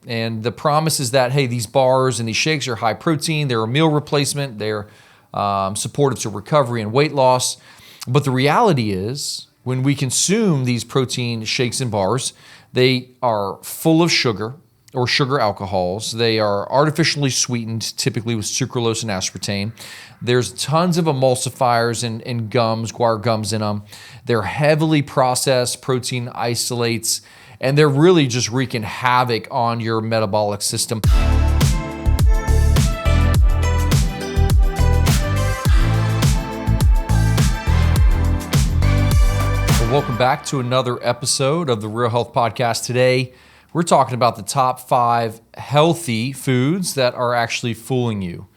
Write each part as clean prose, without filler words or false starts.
And the promise is that, hey, these bars and these shakes are high protein, they're a meal replacement, they're supportive to recovery and weight loss. But the reality is, when we consume these protein shakes and bars, they are full of sugar or sugar alcohols. They are artificially sweetened, typically with sucralose and aspartame. There's tons of emulsifiers and gums, guar gums in them. They're heavily processed protein isolates, and they're really just wreaking havoc on your metabolic system. Welcome back to another episode of the Real Health Podcast. Today, we're talking about the top 5 healthy foods that are actually fooling you.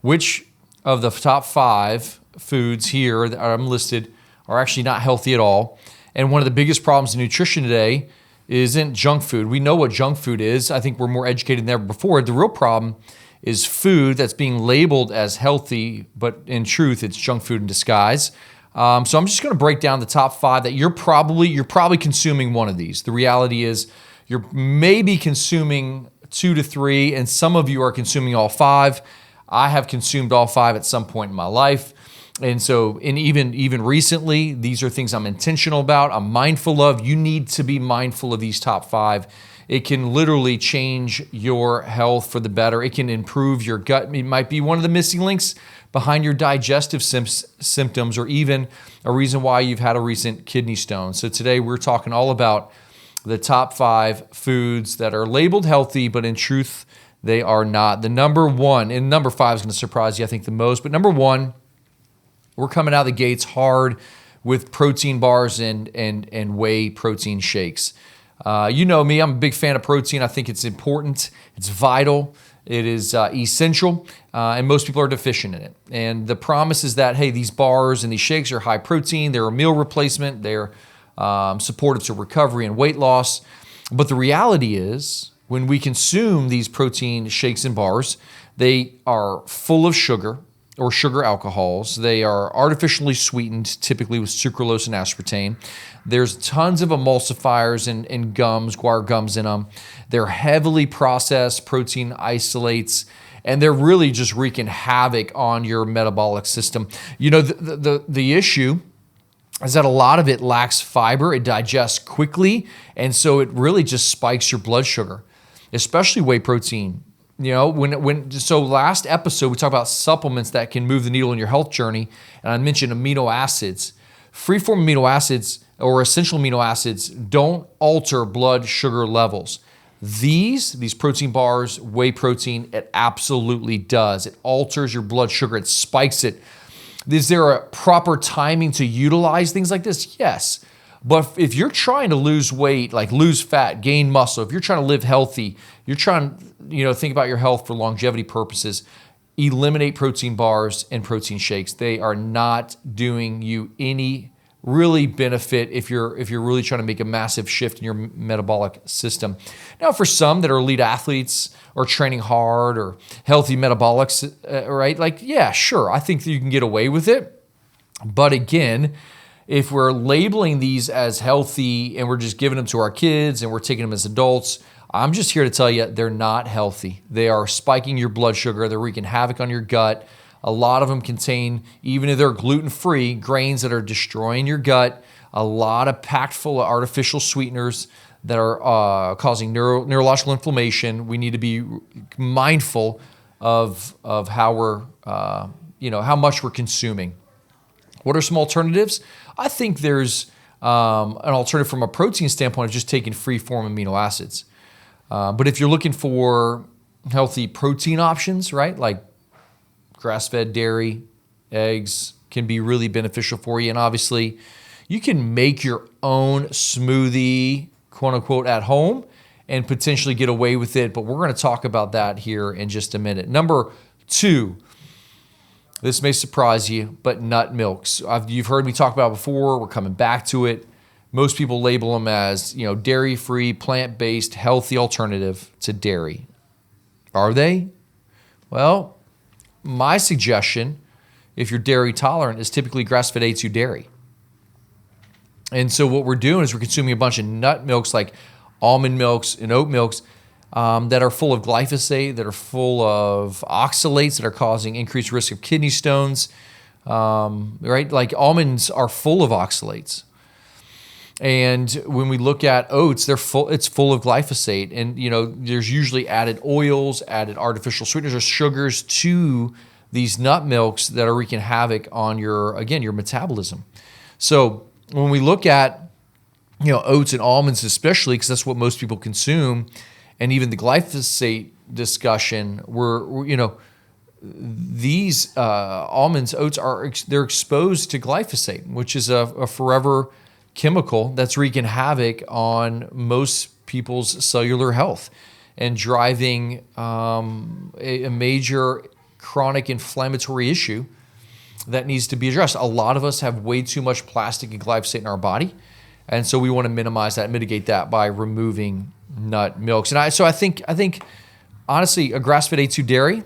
Which of the top 5 foods here that I'm listed are actually not healthy at all? And one of the biggest problems in nutrition today isn't junk food. We know what junk food is. I think we're more educated than ever before. The real problem is food that's being labeled as healthy, but in truth, it's junk food in disguise. So I'm just going to break down the top 5 that you're probably consuming one of these. The reality is you're maybe consuming 2 to 3, and some of you are consuming all 5. I have consumed all 5 at some point in my life. And so, even recently, these are things I'm intentional about, I'm mindful of. You need to be mindful of these top 5. It can literally change your health for the better. It can improve your gut. It might be one of the missing links behind your digestive symptoms, or even a reason why you've had a recent kidney stone. So today we're talking all about the top 5 foods that are labeled healthy, but in truth, they are not. The number 1, and number 5 is going to surprise you, I think, the most, but number 1, we're coming out of the gates hard with protein bars and whey protein shakes. You know me, I'm a big fan of protein. I think it's important, it's vital, it is essential, and most people are deficient in it. And the promise is that, hey, these bars and these shakes are high protein, they're a meal replacement, they're supportive to recovery and weight loss. But the reality is, when we consume these protein shakes and bars, they are full of sugar or sugar alcohols. They are artificially sweetened, typically with sucralose and aspartame. There's tons of emulsifiers and gums, guar gums in them. They're heavily processed protein isolates, and they're really just wreaking havoc on your metabolic system. You know, the issue is that a lot of it lacks fiber, it digests quickly, and so it really just spikes your blood sugar, especially whey protein. You know, so last episode, we talked about supplements that can move the needle in your health journey, and I mentioned amino acids. Free-form amino acids or essential amino acids don't alter blood sugar levels. These protein bars, whey protein, it absolutely does. It alters your blood sugar, it spikes it. Is there a proper timing to utilize things like this? Yes. But if you're trying to lose weight, like lose fat, gain muscle, if you're trying to live healthy, you're trying to think about your health for longevity purposes, eliminate protein bars and protein shakes. They are not doing you any really benefit if you're really trying to make a massive shift in your metabolic system. Now, for some that are elite athletes or training hard or healthy metabolics, right? Like, yeah, sure, I think that you can get away with it. But again, if we're labeling these as healthy and we're just giving them to our kids and we're taking them as adults, I'm just here to tell you they're not healthy. They are spiking your blood sugar. They're wreaking havoc on your gut. A lot of them contain, even if they're gluten-free, grains that are destroying your gut. A lot of packed full of artificial sweeteners that are causing neurological inflammation. We need to be mindful of how we're, how much we're consuming. What are some alternatives? I think there's an alternative from a protein standpoint of just taking free-form amino acids. But if you're looking for healthy protein options, right, like grass-fed dairy, eggs can be really beneficial for you. And obviously, you can make your own smoothie, quote-unquote, at home and potentially get away with it. But we're going to talk about that here in just a minute. Number 2, this may surprise you, but nut milks. You've heard me talk about it before. We're coming back to it. Most people label them as, dairy-free, plant-based, healthy alternative to dairy. Are they? Well, my suggestion, if you're dairy tolerant, is typically grass-fed A2 dairy. And so what we're doing is we're consuming a bunch of nut milks like almond milks and oat milks. that are full of glyphosate, that are full of oxalates, that are causing increased risk of kidney stones, right? Like almonds are full of oxalates. And when we look at oats, it's full of glyphosate. And, there's usually added oils, added artificial sweeteners or sugars to these nut milks that are wreaking havoc on your metabolism. So when we look at, oats and almonds especially, because that's what most people consume, and even the glyphosate discussion, these almonds, oats they're exposed to glyphosate, which is a forever chemical that's wreaking havoc on most people's cellular health and driving a major chronic inflammatory issue that needs to be addressed. A lot of us have way too much plastic and glyphosate in our body, and so we want to minimize that, mitigate that by removing nut milks. And I think honestly, a grass-fed A2 dairy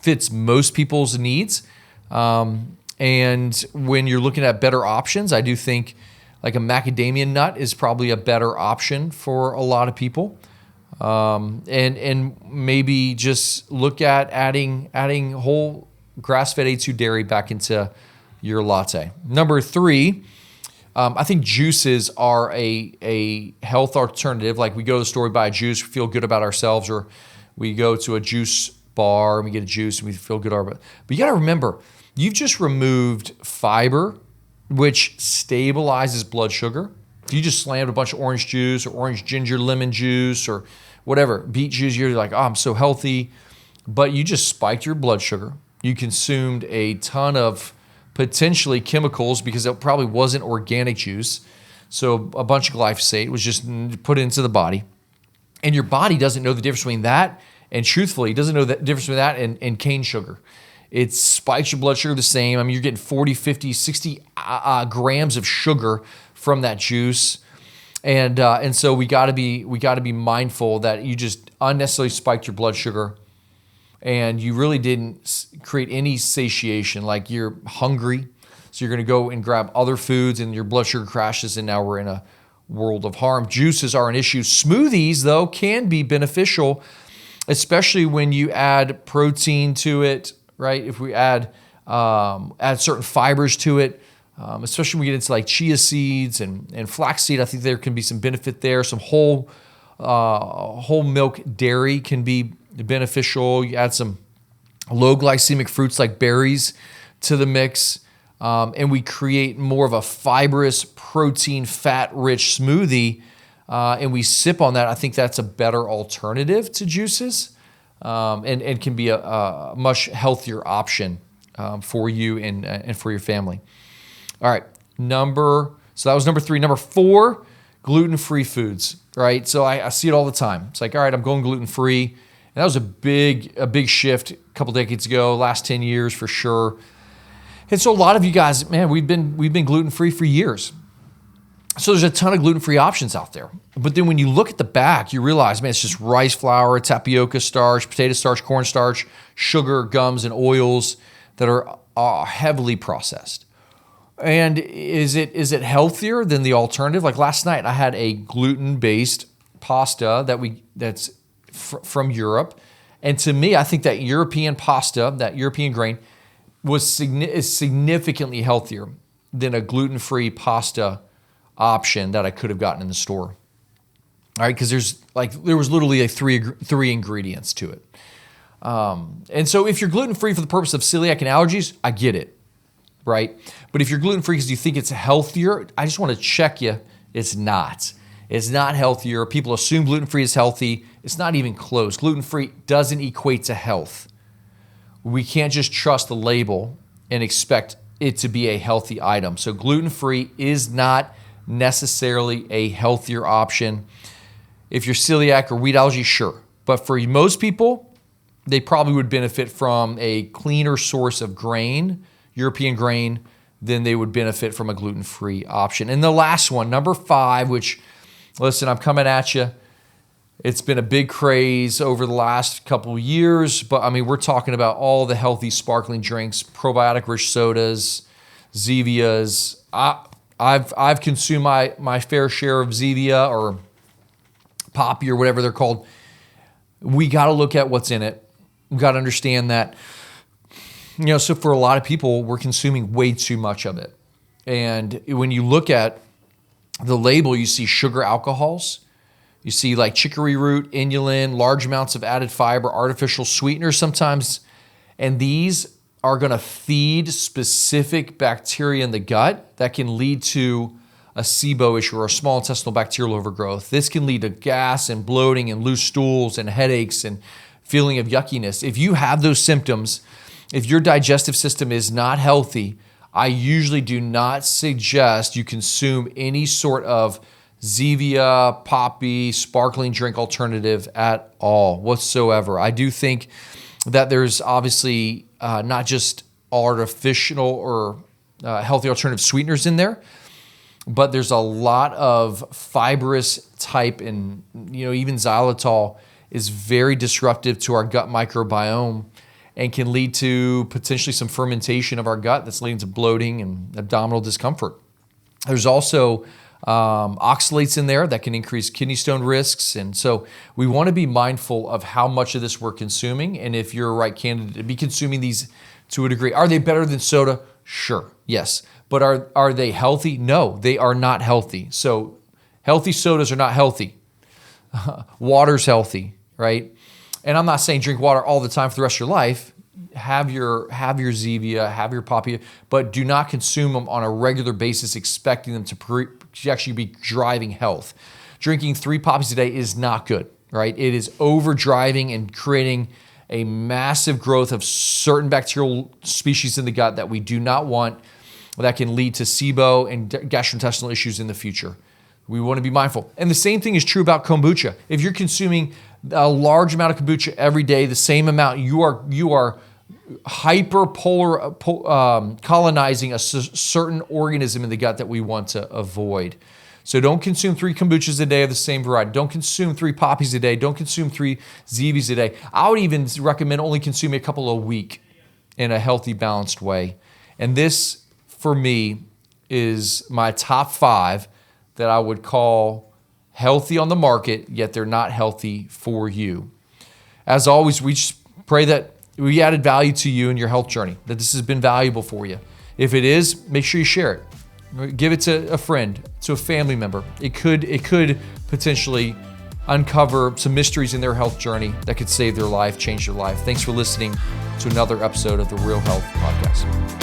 fits most people's needs. And when you're looking at better options, I do think like a macadamia nut is probably a better option for a lot of people. And maybe just look at adding whole grass-fed A2 dairy back into your latte. Number 3, I think juices are a health alternative. Like we go to the store, we buy a juice, we feel good about ourselves, or we go to a juice bar and we get a juice and we feel good about it. But you got to remember, you've just removed fiber, which stabilizes blood sugar. If you just slammed a bunch of orange juice or orange ginger lemon juice or whatever, beet juice, you're like, oh, I'm so healthy. But you just spiked your blood sugar. You consumed a ton of potentially chemicals because it probably wasn't organic juice. So a bunch of glyphosate was just put into the body. And your body doesn't know the difference between that, and truthfully, it doesn't know the difference between that and cane sugar. It spikes your blood sugar the same. I mean, you're getting 40, 50, 60 grams of sugar from that juice. And so we got to be mindful that you just unnecessarily spiked your blood sugar and you really didn't create any satiation. Like you're hungry, so you're going to go and grab other foods and your blood sugar crashes, and now we're in a world of harm. Juices are an issue. Smoothies, though, can be beneficial, especially when you add protein to it, right? If we add certain fibers to it, especially when we get into like chia seeds and flaxseed, I think there can be some benefit there. Some whole milk dairy can be beneficial. You add some low glycemic fruits like berries to the mix, and we create more of a fibrous, protein, fat-rich smoothie, and we sip on that. I think that's a better alternative to juices, and can be a much healthier option for you and for your family. All right, so that was number 3. Number 4, gluten-free foods, right? So I see it all the time. It's like, all right, I'm going gluten-free. And that was a big shift a couple decades ago, last 10 years for sure. And so a lot of you guys, man, we've been gluten-free for years. So there's a ton of gluten-free options out there. But then when you look at the back, you realize, man, it's just rice flour, tapioca starch, potato starch, cornstarch, sugar, gums, and oils that are heavily processed. And is it healthier than the alternative? Like last night, I had a gluten-based pasta that's from Europe, and to me, I think that European pasta, that European grain, is significantly healthier than a gluten-free pasta option that I could have gotten in the store. All right, because there was literally three ingredients to it. And so if you're gluten-free for the purpose of celiac and allergies, I get it, right? But if you're gluten-free because you think it's healthier, I just want to check you, it's not. It's not healthier. People assume gluten-free is healthy. It's not even close. Gluten-free doesn't equate to health. We can't just trust the label and expect it to be a healthy item. So gluten-free is not necessarily a healthier option. If you're celiac or wheat allergy, sure. But for most people, they probably would benefit from a cleaner source of grain, European grain, than they would benefit from a gluten-free option. And the last one, number 5, which, listen, I'm coming at you. It's been a big craze over the last couple of years, but I mean, we're talking about all the healthy sparkling drinks, probiotic-rich sodas, Zevias. I've consumed my fair share of Zevia or Poppy or whatever they're called we got to look at what's in it. We got to understand that, so for a lot of people, we're consuming way too much of it. And when you look at the label, you see sugar alcohols, you see like chicory root, inulin, large amounts of added fiber, artificial sweeteners sometimes, and these are going to feed specific bacteria in the gut that can lead to a SIBO issue or a small intestinal bacterial overgrowth. This can lead to gas and bloating and loose stools and headaches and feeling of yuckiness. If you have those symptoms, if your digestive system is not healthy, I usually do not suggest you consume any sort of Zevia, poppy, sparkling drink alternative at all whatsoever. I do think that there's obviously not just artificial or healthy alternative sweeteners in there, but there's a lot of fibrous type, and even xylitol is very disruptive to our gut microbiome and can lead to potentially some fermentation of our gut that's leading to bloating and abdominal discomfort. There's also oxalates in there that can increase kidney stone risks. And so we want to be mindful of how much of this we're consuming. And if you're a right candidate to be consuming these to a degree, are they better than soda? Sure, yes. But are they healthy? No, they are not healthy. So healthy sodas are not healthy. Water's healthy, right? And I'm not saying drink water all the time for the rest of your life. Have your Zevia, have your Poppy, but do not consume them on a regular basis expecting them to actually be driving health. Drinking 3 Poppies a day is not good, right? It is overdriving and creating a massive growth of certain bacterial species in the gut that we do not want, that can lead to SIBO and gastrointestinal issues in the future. We want to be mindful. And the same thing is true about kombucha. If you're consuming a large amount of kombucha every day, the same amount, you are hyperpolar colonizing a certain organism in the gut that we want to avoid. So don't consume 3 kombuchas a day of the same variety. Don't consume 3 poppies a day. Don't consume 3 Zevias a day. I would even recommend only consuming a couple a week in a healthy, balanced way. And this, for me, is my top 5 that I would call healthy on the market, yet they're not healthy for you. As always, we just pray that we added value to you in your health journey, that this has been valuable for you. If it is, make sure you share it. Give it to a friend, to a family member. It could potentially uncover some mysteries in their health journey that could save their life, change their life. Thanks for listening to another episode of the Real Health Podcast.